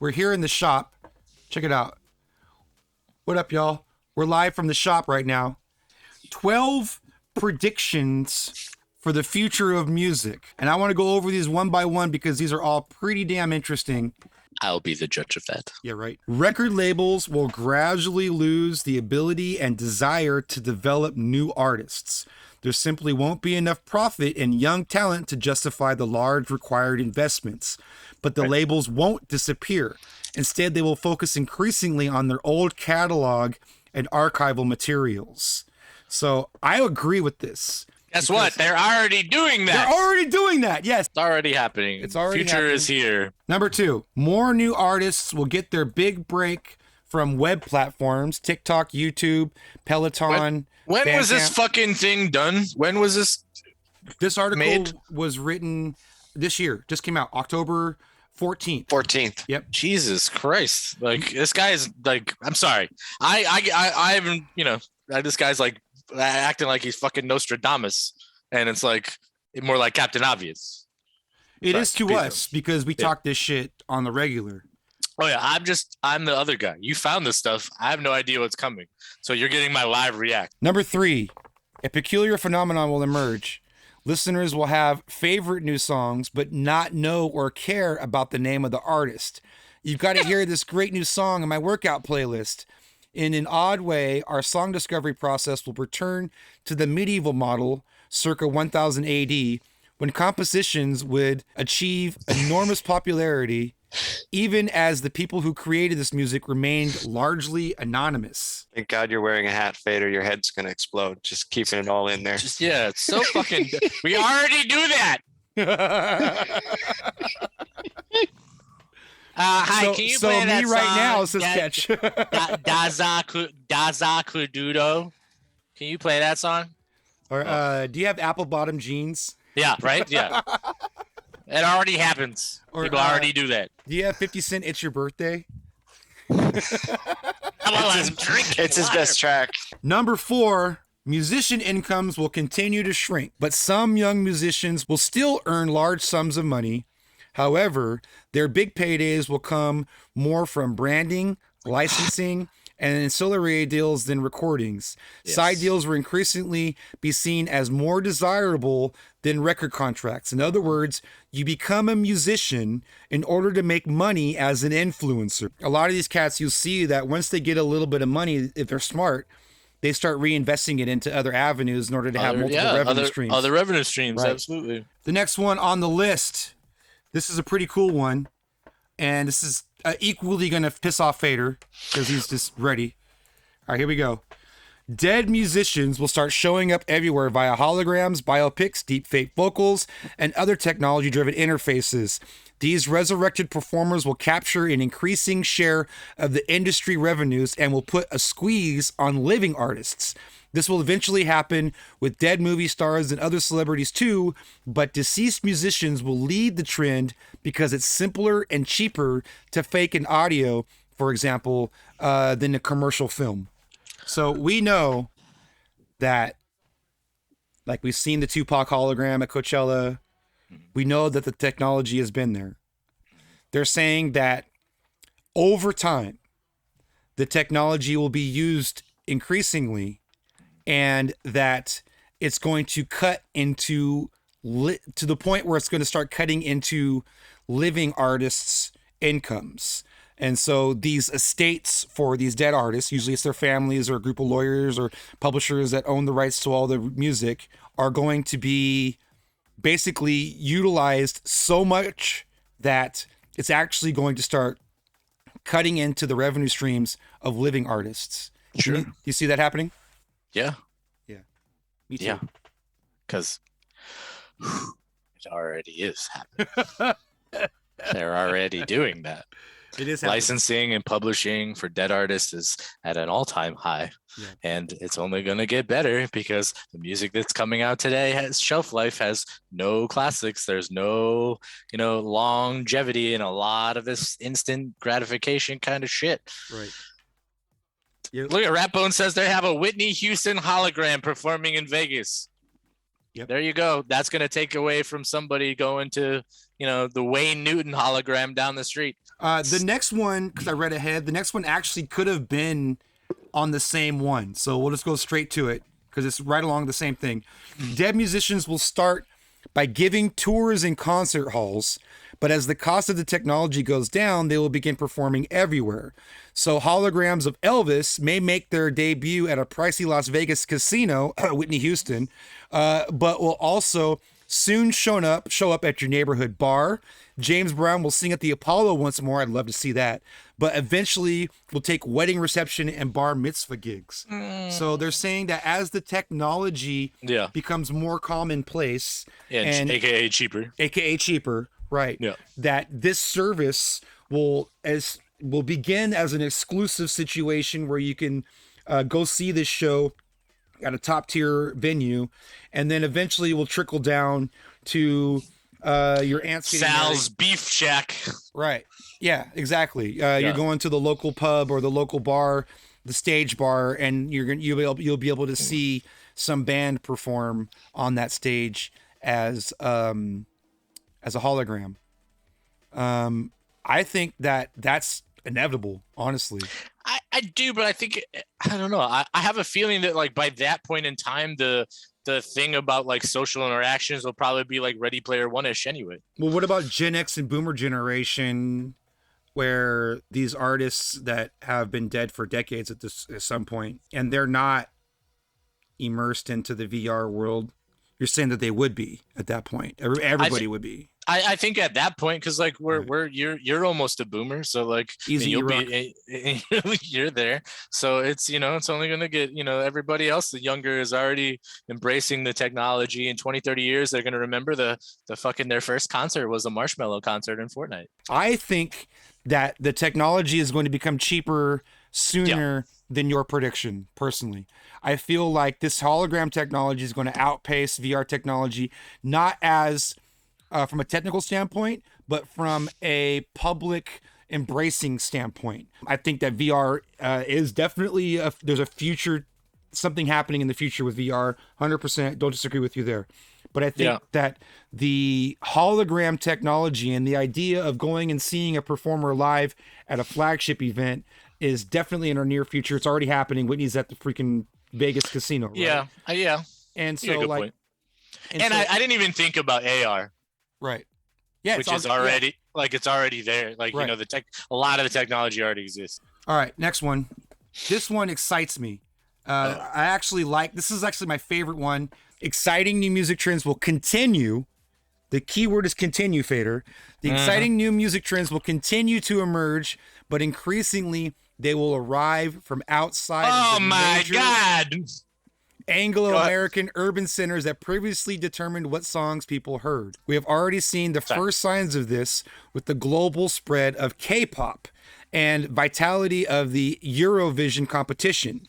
We're here in the shop. Check it out. What up, y'all? We're live from the shop right now. 12 predictions for the future of music. And I want to go over these one by one because these are all pretty damn interesting. I'll be the judge of that. Yeah, right. Record labels will gradually lose the ability and desire to develop new artists. There simply won't be enough profit and young talent to justify the large required investments. But the labels won't disappear. Instead, they will focus increasingly on their old catalog and archival materials. So I agree with this. Guess what? They're already doing that. They're already doing that. Yes. It's already happening. It's already Future happening. is here. Number 2, more new artists will get their big break from web platforms, TikTok, YouTube, Peloton. When was this fucking thing done? When was this? This article made? was written this year. Just came out October 14th. 14th. Yep. Jesus Christ! Like this guy is like. I'm sorry. I haven't. This guy's like acting like he's fucking Nostradamus, and it's like more like Captain Obvious. It is to us because we talk this shit on the regular. Oh yeah, I'm the other guy. You found this stuff. I have no idea what's coming. So you're getting my live react. Number 3, a peculiar phenomenon will emerge. Listeners will have favorite new songs, but not know or care about the name of the artist. You've got to hear this great new song in my workout playlist. In an odd way, our song discovery process will return to the medieval model circa 1000 AD, when compositions would achieve enormous popularity, even as the people who created this music remained largely anonymous. Thank God you're wearing a hat, Fader. Your head's going to explode. Just keeping it all in there. It's so fucking... We already do that! Hi, can you play that song? Right now, says Sketch. Daza Kududo. Can you play that song? Or do you have apple bottom jeans? Yeah, right? Yeah. It already happens. Or, people already do that. Do you have 50 Cent, It's Your Birthday? It's his best track. Number 4, musician incomes will continue to shrink, but some young musicians will still earn large sums of money. However, their big paydays will come more from branding, licensing, and ancillary deals than recordings. Yes. Side deals will increasingly be seen as more desirable than record contracts. In other words, you become a musician in order to make money as an influencer. A lot of these cats, you'll see that once they get a little bit of money, if they're smart, they start reinvesting it into other avenues in order to have multiple revenue streams. Other revenue streams, right. Absolutely. The next one on the list, this is a pretty cool one, and this is equally going to piss off Fader because he's just ready. All right, here we go. Dead musicians will start showing up everywhere via holograms, biopics, deepfake vocals, and other technology-driven interfaces. These resurrected performers will capture an increasing share of the industry revenues and will put a squeeze on living artists. This will eventually happen with dead movie stars and other celebrities too, but deceased musicians will lead the trend because it's simpler and cheaper to fake an audio, for example, than a commercial film. So we know that, like we've seen the Tupac hologram at Coachella, we know that the technology has been there. They're saying that over time, the technology will be used increasingly, and that it's going to cut into to the point where it's going to start cutting into living artists' incomes. And so these estates for these dead artists, usually it's their families or a group of lawyers or publishers that own the rights to all the music, are going to be basically utilized so much that it's actually going to start cutting into the revenue streams of living artists. Sure. You see that happening? Yeah. Yeah. Me too. Yeah. Because it already is happening. They're already doing that. It is licensing and publishing for dead artists is at an all-time high. Yeah. And it's only going to get better because the music that's coming out today has shelf life, has no classics. There's no, longevity in a lot of this instant gratification kind of shit. Right. Yep. Look at Ratbone says they have a Whitney Houston hologram performing in Vegas. Yep. There you go. That's going to take away from somebody going to, the Wayne Newton hologram down the street. The next one, because I read ahead, the next one actually could have been on the same one. So we'll just go straight to it because it's right along the same thing. Dead musicians will start by giving tours in concert halls, but as the cost of the technology goes down, they will begin performing everywhere. So holograms of Elvis may make their debut at a pricey Las Vegas casino, Whitney Houston, but will also soon show up at your neighborhood bar. James Brown will sing at the Apollo once more. I'd love to see that. But eventually will take wedding reception and bar mitzvah gigs. So they're saying that as the technology becomes more commonplace, and aka cheaper, right? Yeah. That this service will begin as an exclusive situation where you can go see this show at a top tier venue, and then eventually will trickle down to your aunt's Sal's Beef Shack. Right. Yeah, exactly. You're going to the local pub or the local bar, the stage bar, and you'll be able to see some band perform on that stage as a hologram. I think that's inevitable, honestly. I do, but I don't know. I have a feeling that like by that point in time, the thing about like social interactions will probably be like Ready Player One-ish anyway. Well, what about Gen X and Boomer generation, where these artists that have been dead for decades at some point, and they're not immersed into the VR world? You're saying that they would be at that point. Everybody would be. I think at that point, because like you're almost a boomer, so like you're there. So it's it's only gonna get everybody else. The younger is already embracing the technology. In 20-30 years, they're gonna remember the fucking their first concert was a Marshmallow concert in Fortnite. I think that the technology is going to become cheaper sooner than your prediction. Personally, I feel like this hologram technology is going to outpace VR technology, not as from a technical standpoint, but from a public embracing standpoint. I think that VR is definitely there's a future, something happening in the future with VR. 100%. Don't disagree with you there. But I think that the hologram technology and the idea of going and seeing a performer live at a flagship event is definitely in our near future. It's already happening. Whitney's at the freaking Vegas casino. Right? Yeah. And so like, point. And I didn't even think about AR. Right. Yeah. Which is already like it's already there. Like right. A lot of the technology already exists. All right, next one. This one excites me. I actually this is actually my favorite one. Exciting new music trends will continue. The key word is continue, Fader. The exciting new music trends will continue to emerge, but increasingly they will arrive from outside. Oh my God. Anglo-American urban centers that previously determined what songs people heard. We have already seen the first signs of this with the global spread of K-pop and vitality of the Eurovision competition.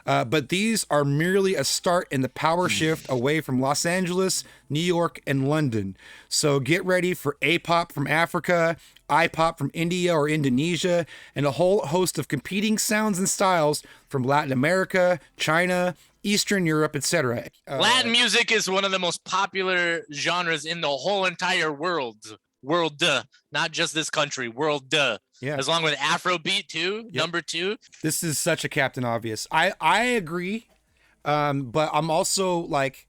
But these are merely a start in the power shift away from Los Angeles, New York, and London. So get ready for A-pop from Africa, I-pop from India or Indonesia, and a whole host of competing sounds and styles from Latin America, China, Eastern Europe, etc. Latin music is one of the most popular genres in the whole entire world. Not just this country, world. Yeah. As long with Afrobeat too, number 2. This is such a Captain Obvious. I agree, but I'm also like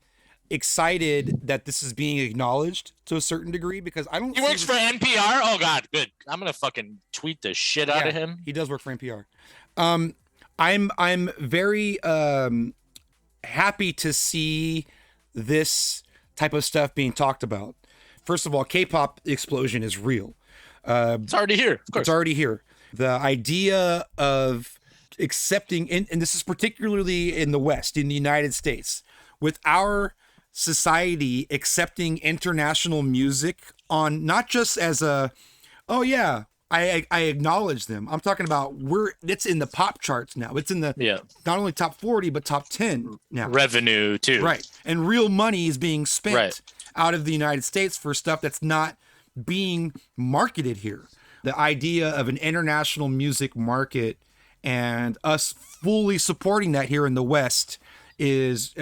excited that this is being acknowledged to a certain degree because I don't. He works for NPR. Oh God, good. I'm gonna fucking tweet the shit out of him. He does work for NPR. I'm very happy to see this type of stuff being talked about. First of all, K-pop explosion is real. It's already here. Of course. It's already here. The idea of accepting, and this is particularly in the West, in the United States, with our society accepting international music on not just as a, oh yeah, I acknowledge them. I'm talking about it's in the pop charts now. It's in the not only top 40 but top 10 now. Revenue too. Right. And real money is being spent out of the United States for stuff that's not being marketed here. The idea of an international music market and us fully supporting that here in the West is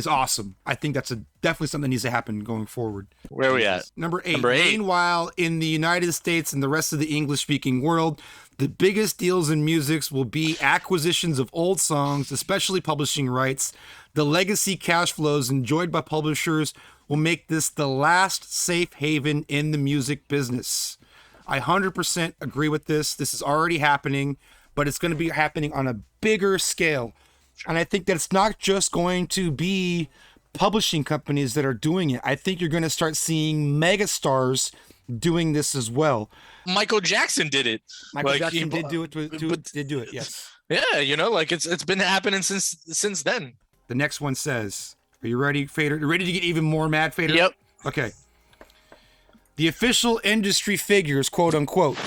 awesome. I think that's definitely something that needs to happen going forward. Where are we at? Number 8. Number 8. Meanwhile, in the United States and the rest of the English-speaking world, the biggest deals in music will be acquisitions of old songs, especially publishing rights. The legacy cash flows enjoyed by publishers will make this the last safe haven in the music business. I 100% agree with this. This is already happening, but it's going to be happening on a bigger scale. And I think that it's not just going to be publishing companies that are doing it. I think you're going to start seeing megastars doing this as well. Michael Jackson did it. Michael Jackson did do it. Yes. Yeah, you know, like it's been happening since then. The next one says, are you ready, Fader? You ready to get even more mad, Fader? Yep. Okay. The official industry figures, quote unquote,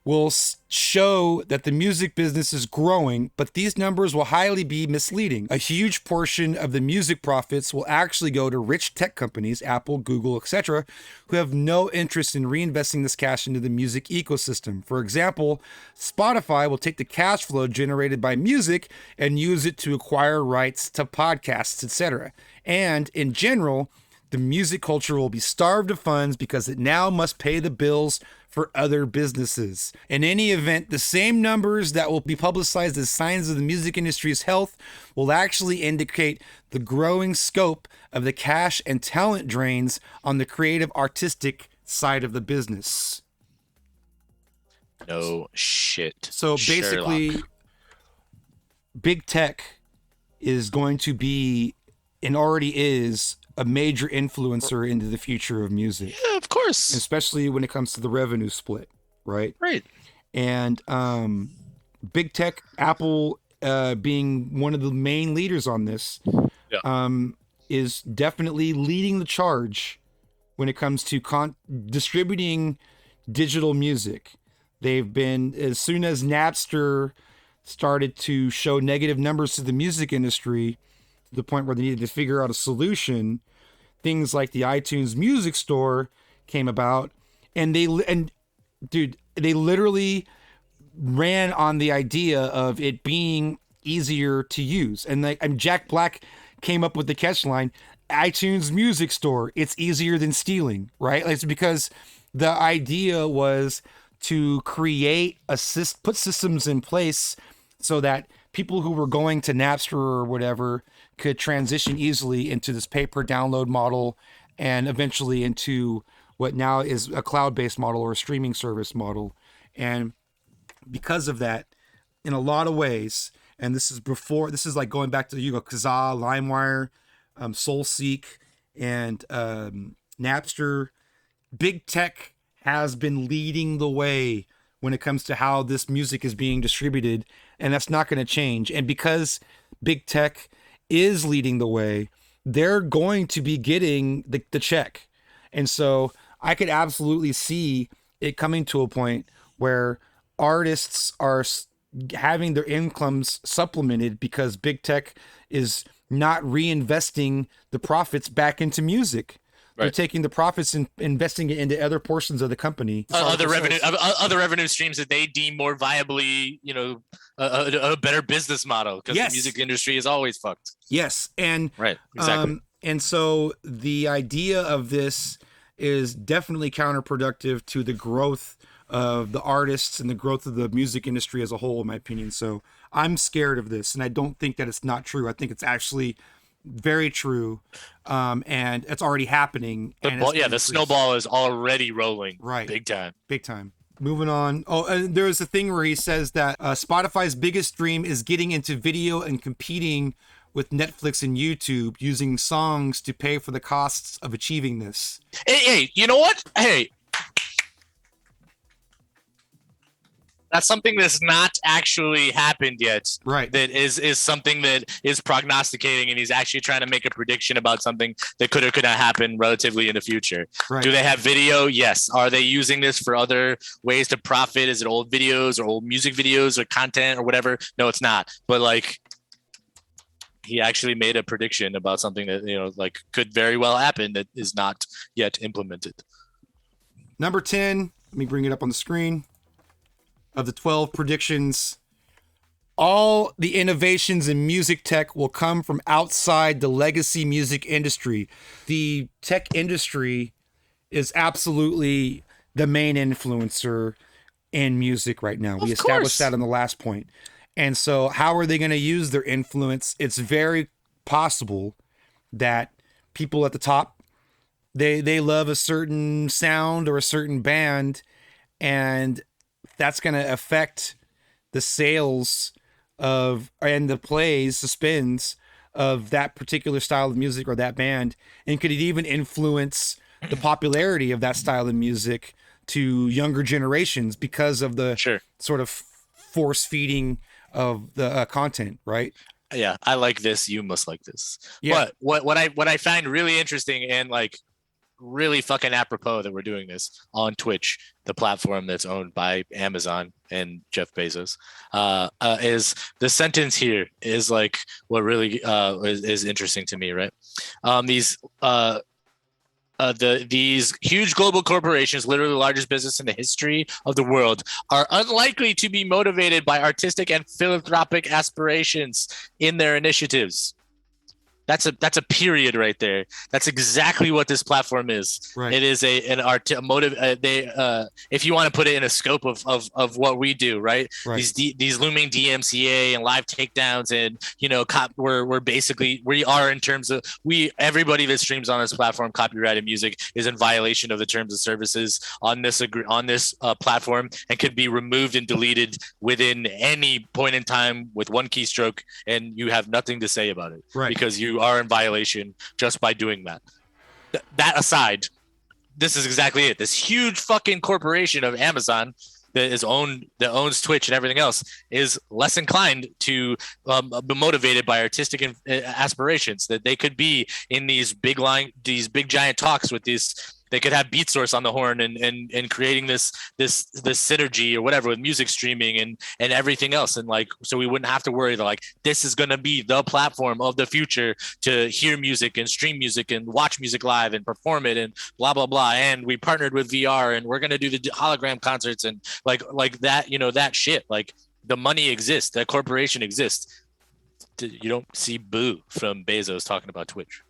will show that the music business is growing, but these numbers will highly be misleading. A huge portion of the music profits will actually go to rich tech companies, Apple, Google, etc., who have no interest in reinvesting this cash into the music ecosystem. For example, Spotify will take the cash flow generated by music and use it to acquire rights to podcasts, etc. And in general, the music culture will be starved of funds because it now must pay the bills for other businesses. In any event, the same numbers that will be publicized as signs of the music industry's health will actually indicate the growing scope of the cash and talent drains on the creative artistic side of the business. No shit. So basically, Sherlock. big tech is going to be, and already is, a major influencer into the future of music. Yeah, of course. Especially when it comes to the revenue split, right? Right. And big tech, Apple being one of the main leaders on this, is definitely leading the charge when it comes to distributing digital music. They've been, as soon as Napster started to show negative numbers to the music industry, to the point where they needed to figure out a solution, things like the iTunes Music Store came about, and they literally ran on the idea of it being easier to use. And Jack Black came up with the catch line, iTunes Music Store, it's easier than stealing, right? It's because the idea was to create put systems in place so that people who were going to Napster or whatever could transition easily into this pay-per-download model and eventually into what now is a cloud-based model or a streaming service model. And because of that, in a lot of ways, and this is like going back to Kazaa, LimeWire, SoulSeek, and Napster, big tech has been leading the way when it comes to how this music is being distributed, and that's not going to change. And because big tech is leading the way, they're going to be getting the check. And so I could absolutely see it coming to a point where artists are having their incomes supplemented because big tech is not reinvesting the profits back into music. They're taking the profits and investing it into other portions of the company. Other revenue streams that they deem more viably, a better business model, because the music industry is always fucked. Yes, and exactly. And so the idea of this is definitely counterproductive to the growth of the artists and the growth of the music industry as a whole, in my opinion. So I'm scared of this, and I don't think that it's not true. I think it's actually very true, and it's already happening. The snowball is already rolling, right? Big time. Moving on. Oh, and there's a thing where he says that Spotify's biggest dream is getting into video and competing with Netflix and YouTube, using songs to pay for the costs of achieving this. Hey, you know what? Hey, that's something that's not actually happened yet. Right. That is something that is prognosticating, and he's actually trying to make a prediction about something that could or could not happen relatively in the future. Right. Do they have video? Yes. Are they using this for other ways to profit? Is it old videos or old music videos or content or whatever? No, it's not. But he actually made a prediction about something that, could very well happen that is not yet implemented. Number 10, let me bring it up on the screen. Of the 12 predictions, all the innovations in music tech will come from outside the legacy music industry. The tech industry is absolutely the main influencer in music right now. We established that in the last point. And so how are they going to use their influence? It's very possible that people at the top, they love a certain sound or a certain band, and that's going to affect the sales of and the plays, the spins of that particular style of music or that band, and could it even influence the popularity of that style of music to younger generations because of the sort of force feeding of the content, right? Yeah, I like this. You must like this. Yeah. But what I find really interesting and like really fucking apropos that we're doing this on Twitch, the platform that's owned by Amazon and Jeff Bezos, is the sentence here is like what really is interesting to me, right? These huge global corporations, literally the largest business in the history of the world, are unlikely to be motivated by artistic and philanthropic aspirations in their initiatives. That's a period right there. That's exactly what this platform is. Right. It is a motive. If you want to put it in a scope of what we do, right? These looming DMCA and live takedowns, and we're basically we are in terms of everybody that streams on this platform copyrighted music is in violation of the terms of services on this platform and could be removed and deleted within any point in time with one keystroke, and you have nothing to say about it, right? Because you are in violation just by doing that. That aside, this is exactly it. This huge fucking corporation of Amazon that owns Twitch and everything else is less inclined to be motivated by artistic aspirations, that they could be in these big giant talks with these. They could have Beat Source on the horn and creating this synergy or whatever with music streaming and everything else, and like so we wouldn't have to worry that like this is gonna be the platform of the future to hear music and stream music and watch music live and perform it and blah blah blah. And we partnered with VR and we're gonna do the hologram concerts and like that, that shit. Like the money exists, that corporation exists. You don't see boo from Bezos talking about Twitch.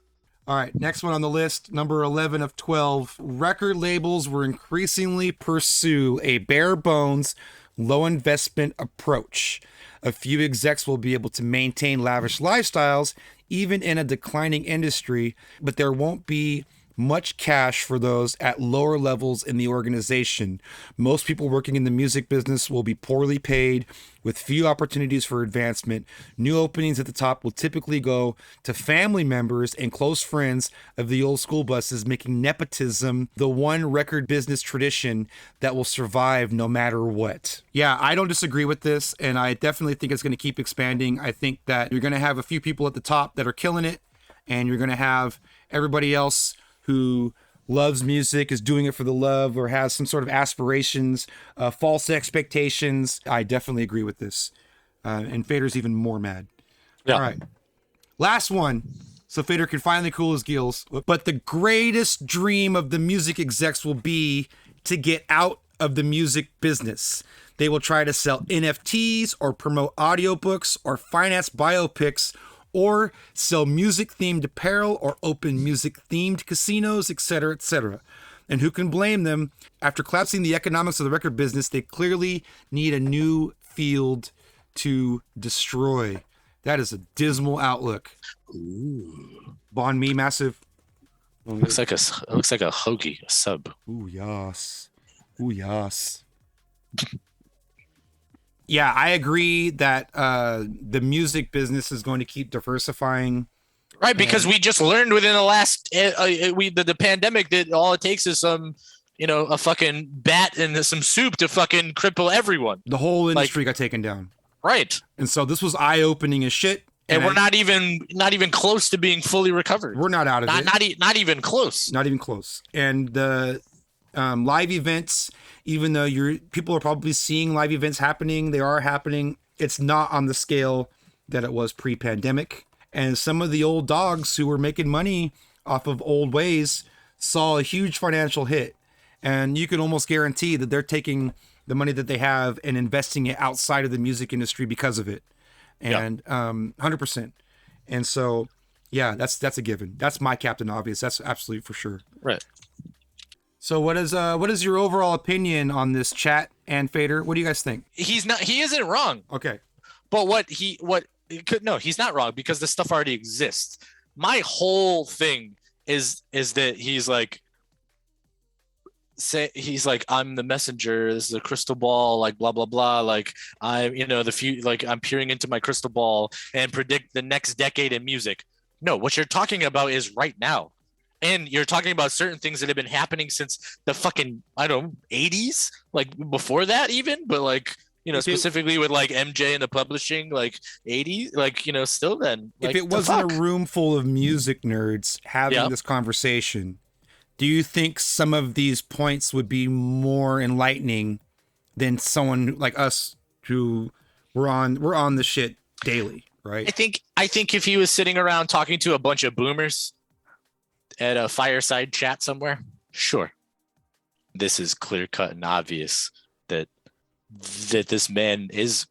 All right, next one on the list, number 11 of 12. Record labels will increasingly pursue a bare bones, low investment approach. A few execs will be able to maintain lavish lifestyles, even in a declining industry, but there won't be much cash for those at lower levels in the organization. Most people working in the music business will be poorly paid with few opportunities for advancement. New openings at the top will typically go to family members and close friends of the old school buses, making nepotism the one record business tradition that will survive no matter what. Yeah, I don't disagree with this, and I definitely think it's going to keep expanding. I think that you're going to have a few people at the top that are killing it, and you're going to have everybody else who loves music, is doing it for the love, or has some sort of aspirations, false expectations. I definitely agree with this. And Fader's even more mad. Yeah. All right. Last one. So Fader can finally cool his gills. But the greatest dream of the music execs will be to get out of the music business. They will try to sell NFTs or promote audiobooks or finance biopics or sell music-themed apparel, or open music-themed casinos, etc., etc. And who can blame them? After collapsing the economics of the record business, they clearly need a new field to destroy. That is a dismal outlook. Ooh. Bon me, massive. Looks like a hoagie, a sub. Ooh, yas. Ooh, yas. Yeah, I agree that the music business is going to keep diversifying. Right, because we just learned within the last the pandemic that all it takes is some, a fucking bat and some soup to fucking cripple everyone. The whole industry got taken down. Right. And so this was eye-opening as shit. And we're not even close to being fully recovered. We're not out of it. Not even close. Not even close. And the live events, even though people are probably seeing live events happening, they are happening. It's not on the scale that it was pre-pandemic. And some of the old dogs who were making money off of old ways saw a huge financial hit. And you can almost guarantee that they're taking the money that they have and investing it outside of the music industry because of it. and 100%. And so, yeah, that's a given. That's my Captain Obvious. That's absolutely for sure. Right. So what is your overall opinion on this chat and Fader? What do you guys think? He isn't wrong. Okay. But he's not wrong because this stuff already exists. My whole thing is that he's like I'm the messenger, this is a crystal ball, like blah blah blah, like I'm I'm peering into my crystal ball and predict the next decade in music. No, what you're talking about is right now. And you're talking about certain things that have been happening since the fucking, I don't know, 80s, like before that even, but like, specifically with like MJ and the publishing, like 80s, like, still then. Like, if it wasn't a room full of music nerds having this conversation, do you think some of these points would be more enlightening than someone like us who we're on the shit daily, right? I think if he was sitting around talking to a bunch of boomers at a fireside chat somewhere, sure, this is clear cut and obvious that this man is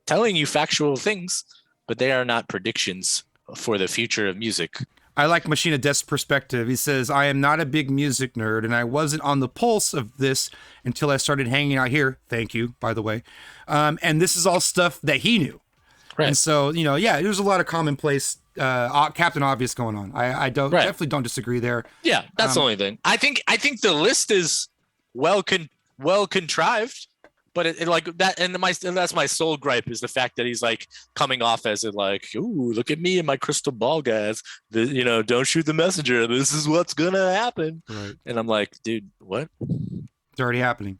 telling you factual things, but they are not predictions for the future of music. I like Machina Death's perspective. He says, I am not a big music nerd, and I wasn't on the pulse of this until I started hanging out here. Thank you, by the way. And this is all stuff that he knew. Right. And so, there's a lot of commonplace Captain Obvious going on. I definitely don't disagree there. Yeah, that's the only thing. I think the list is well contrived, but it like that, and that's my sole gripe is the fact that he's like coming off as it like, ooh, look at me and my crystal ball, guys. Don't shoot the messenger. This is what's gonna happen. Right. And I'm like, dude, what? It's already happening.